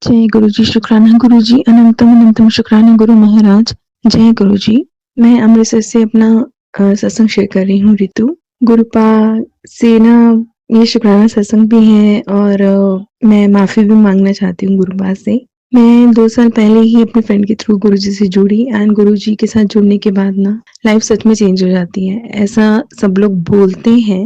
जय गुरु जी, शुक्राना गुरु जी, अनंतम अनंतम शुक्राना गुरु महाराज। जय गुरु जी। मैं अमृतसर से अपना सत्संग शेयर कर रही हूँ रितु। गुरुपा से ना ये शुक्राना सत्संग भी है और मैं माफी भी मांगना चाहती हूँ गुरुपा से। मैं 2 साल पहले ही अपने फ्रेंड के थ्रू गुरु जी से जुड़ी एंड गुरु जी के साथ जुड़ने के बाद ना लाइफ सच में चेंज हो जाती है। ऐसा सब लोग बोलते हैं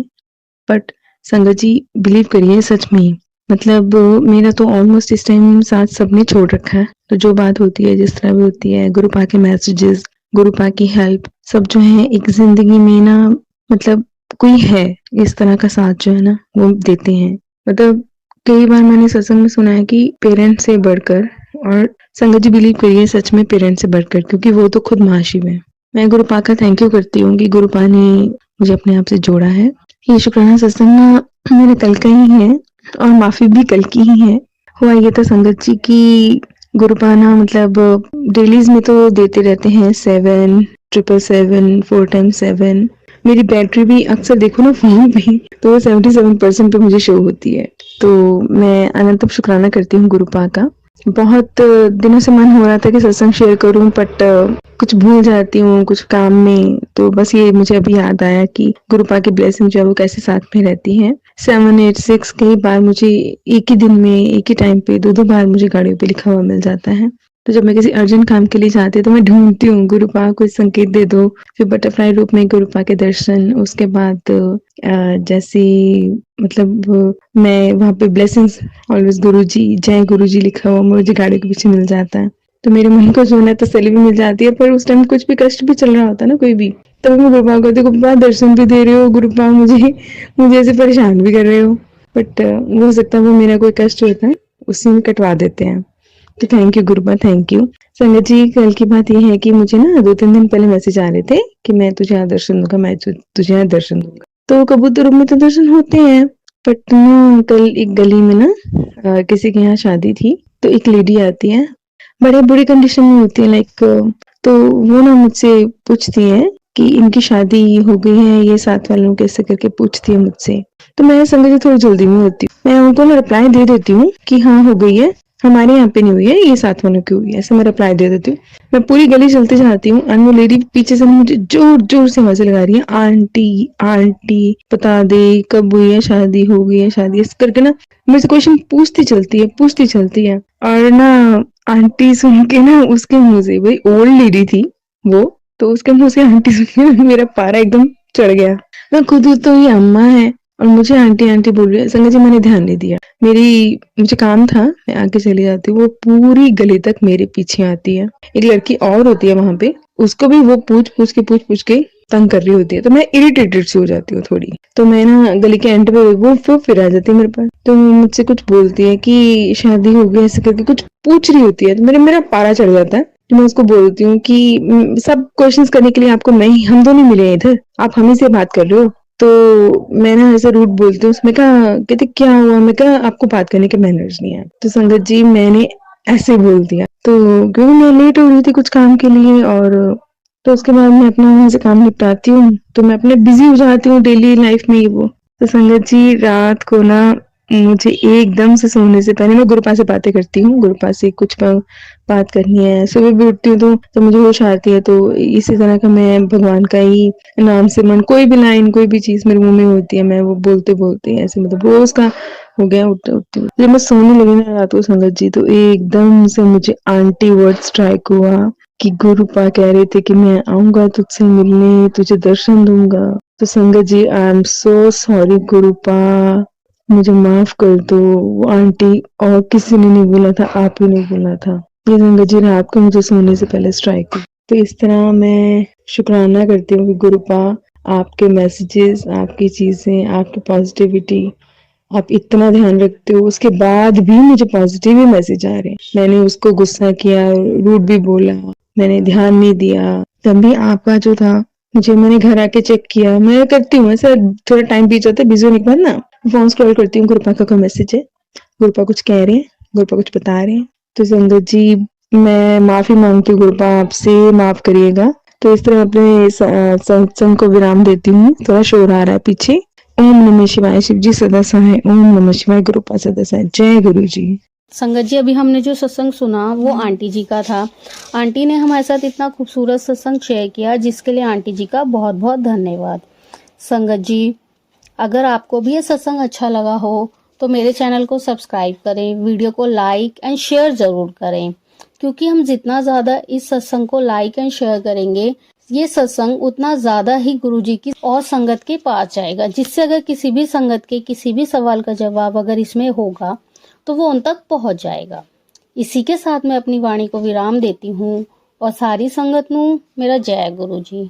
बट संगत जी बिलीव करिए सच में ही। मतलब मेरा तो ऑलमोस्ट इस टाइम साथ सबने छोड़ रखा है। तो जो बात होती है जिस तरह भी होती है, गुरुपा के मैसेजेस, गुरुपा की हेल्प सब जो है एक जिंदगी में ना मतलब कोई है इस तरह का साथ जो है ना वो देते हैं। मतलब कई बार मैंने सत्संग में सुना है कि पेरेंट्स से बढ़कर, और संगत जी बिलीव करिए सच में पेरेंट्स से बढ़कर, क्योंकि वो तो खुद महाशिव है। मैं गुरुपा का थैंक यू करती हूँ कि गुरुपा ने मुझे अपने आप से जोड़ा है। ये शुक्राना सत्संग ना मेरे कल का ही है और माफी भी कल की ही है। हुआ ये था संगत जी की गुरुपा ना मतलब डेलीज में तो देते रहते हैं 7 777 4 टाइम्स 7। मेरी बैटरी भी अक्सर देखो ना फोन पे तो 77% पे मुझे शो होती है। तो मैं अनंतम शुक्राना करती हूँ गुरुपा का। बहुत दिनों से मन हो रहा था कि सत्संग शेयर करूं बट कुछ भूल जाती हूँ कुछ काम में। तो बस ये मुझे अभी याद आया कि गुरुपा की ब्लेसिंग जो है वो कैसे साथ में रहती है। 7 8 6 कई बार मुझे एक ही दिन में एक ही टाइम पे 2 2 बार मुझे गाड़ियों पे लिखा हुआ मिल जाता है। तो जब मैं किसी अर्जेंट काम के लिए जाती हूँ तो मैं ढूंढती हूँ गुरुपा कोई संकेत दे दो। फिर बटरफ्लाई रूप में गुरुपा के दर्शन, उसके बाद जैसे मतलब मैं वहाँ पे ब्लेसिंग्स ऑलवेज गुरु जी, जय गुरु जी लिखा हुआ मुझे गाड़ी के पीछे मिल जाता है। तो मेरे मन को जो है तसल्ली भी मिल जाती है। पर उस टाइम कुछ भी कष्ट भी चल रहा होता है ना कोई भी, तब मैं गुरुपा को कहती हूँ गुरुपा दर्शन भी दे रहे हो, गुरुपा मुझे मुझे ऐसे परेशान भी कर रहे हो। बट वो हो सकता है वो मेरा कोई कष्ट होता है उसी में कटवा देते हैं। तो थैंक यू गुरुपा, थैंक यू। संगत जी कल की बात ये है कि मुझे ना 2 3 दिन पहले मैसेज आ रहे थे कि मैं तुझे यहाँ दर्शन दूंगा, मैं तुझे यहाँ दर्शन दूंगा। तो कबूतरों में तो दर्शन होते हैं बट ना कल एक गली में ना किसी के यहाँ शादी थी। तो एक लेडी आती है, बड़े बुरी कंडीशन में होती है लाइक। तो वो ना मुझसे पूछती है कि इनकी शादी हो गई है, ये साथ वालों कैसे करके पूछती है मुझसे। तो मैं संगत जी थोड़ी जल्दी में होती हूँ, मैं उनको ना रिप्लाई दे देती हूँ कि हाँ हो गई है, हमारे यहाँ पे नहीं हुई है, ये साथ वालों की हुई है, ऐसे मैं रिप्लाई दे देती हूँ। मैं पूरी गली चलते जाती हूँ और वो लेडी पीछे से मुझे जोर जोर से आवाजें लगा रही है, आंटी आंटी बता दे कब हुई है शादी, हो गई है शादी, इस करके ना मेरे से क्वेश्चन पूछती चलती है। और ना आंटी सुन के ना उसके मुंह से, भाई ओल्ड लेडी थी वो, तो उसके मुंह से आंटी सुन के मेरा पारा एकदम चढ़ गया। मैं खुद तो ये अम्मा है और मुझे आंटी आंटी बोल रही है। संगत जी मैंने ध्यान नहीं दिया, मुझे काम था, मैं आगे चली जाती हूँ, वो पूरी गली तक मेरे पीछे आती है। एक लड़की और होती है वहां पे, उसको भी वो पूछ के तंग कर रही होती है। तो मैं इरिटेटेड सी हो जाती हूँ थोड़ी। तो मैं ना गली के एंड पे वो फिर आ जाती है मेरे पास। तो मुझसे कुछ बोलती है कि शादी हो गई ऐसे करके कुछ पूछ रही होती है। तो मेरा पारा चढ़ जाता है। तो मैं उसको बोलती हूँ कि सब क्वेश्चंस करने के लिए आपको मैं ही, हम दोनों मिले हैं इधर, आप हम ही से बात कर रहे हो। तो मैं ना ऐसे रूट बोलती हूँ, उसमें कहा कहते क्या हुआ, मैं कहा आपको बात करने के मैनर्स नहीं है। तो संगत जी मैंने ऐसे बोल दिया। तो क्योंकि मैं लेट हो रही थी कुछ काम के लिए, और तो उसके बाद मैं अपना वहां से काम निपटाती हूँ, तो मैं अपने बिजी हो जाती हूँ डेली लाइफ में ये वो। तो संगत जी रात को ना मुझे एकदम से सोने से पहले मैं गुरुपा से बातें करती हूँ, गुरुपा से कुछ बात करनी है। सुबह भी उठती हूँ तो मुझे होश आती है, तो इसी तरह का मैं भगवान का ही नाम सिमरन, कोई भी लाइन कोई भी चीज मेरे मुंह में होती है, मैं वो बोलते बोलते ऐसे मतलब रोज का हो गया उठते उठते। जब मैं सोने लगी ना रात को संगत जी, तो एकदम से मुझे आंटी वर्ड स्ट्राइक हुआ कि गुरुपा कह रहे थे कि मैं आऊंगा तुझसे मिलने, तुझे दर्शन दूंगा। तो संगत जी आई एम सो सॉरी गुरुपा, मुझे माफ कर दो। वो आंटी और किसी ने नहीं बोला था, आप ही ने बोला था। ये संगत जी रात को मुझे सोने से पहले स्ट्राइक हुई। तो इस तरह मैं शुक्राना करती हूँ कि गुरुपा आपके मैसेजेस, आपकी चीजें, आपकी पॉजिटिविटी, आप इतना ध्यान रखते हो, उसके बाद भी मुझे पॉजिटिव ही मैसेज आ रहे हैं। मैंने उसको गुस्सा किया, रूड भी बोला, मैंने ध्यान नहीं दिया, तभी आपका जो था मुझे, मैंने घर आके चेक किया। मैं करती हूँ ऐसा, थोड़ा टाइम बीत जाता है, बिजी होने के बाद ना फोन स्क्रॉल करती हूँ, गुरुपा का कोई मैसेज है, गुरुपा कुछ कह रहे हैं, गुरुपा कुछ बता रहे हैं। तो संगत जी मैं माफी मांगती हूँ गुरुपा आपसे, माफ करिएगा। तो इस तरह अपने सत्संग को विराम देती हूँ। थोड़ा शोर आ रहा है पीछे। ओम नमः शिवाय, शिव जी सदा सहाय। ओम नमः शिवाय, गुरुपा सदा सहाय। जय गुरु जी। संगत जी, अभी हमने जो सत्संग सुना वो आंटी जी का था। आंटी ने हमारे साथ इतना खूबसूरत सत्संग शेयर किया, जिसके लिए आंटी जी का बहुत बहुत धन्यवाद। संगत जी, अगर आपको भी ये सत्संग अच्छा लगा हो तो मेरे चैनल को सब्सक्राइब करें, वीडियो को लाइक एंड शेयर जरूर करें, क्योंकि हम जितना ज्यादा इस सत्संग को लाइक एंड शेयर करेंगे, ये सत्संग उतना ज्यादा ही गुरु जी की और संगत के पास जाएगा, जिससे अगर किसी भी संगत के किसी भी सवाल का जवाब अगर इसमें होगा तो वो उन तक पहुंच जाएगा। इसी के साथ मैं अपनी वाणी को विराम देती हूँ और सारी संगत नू मेरा जय गुरु जी।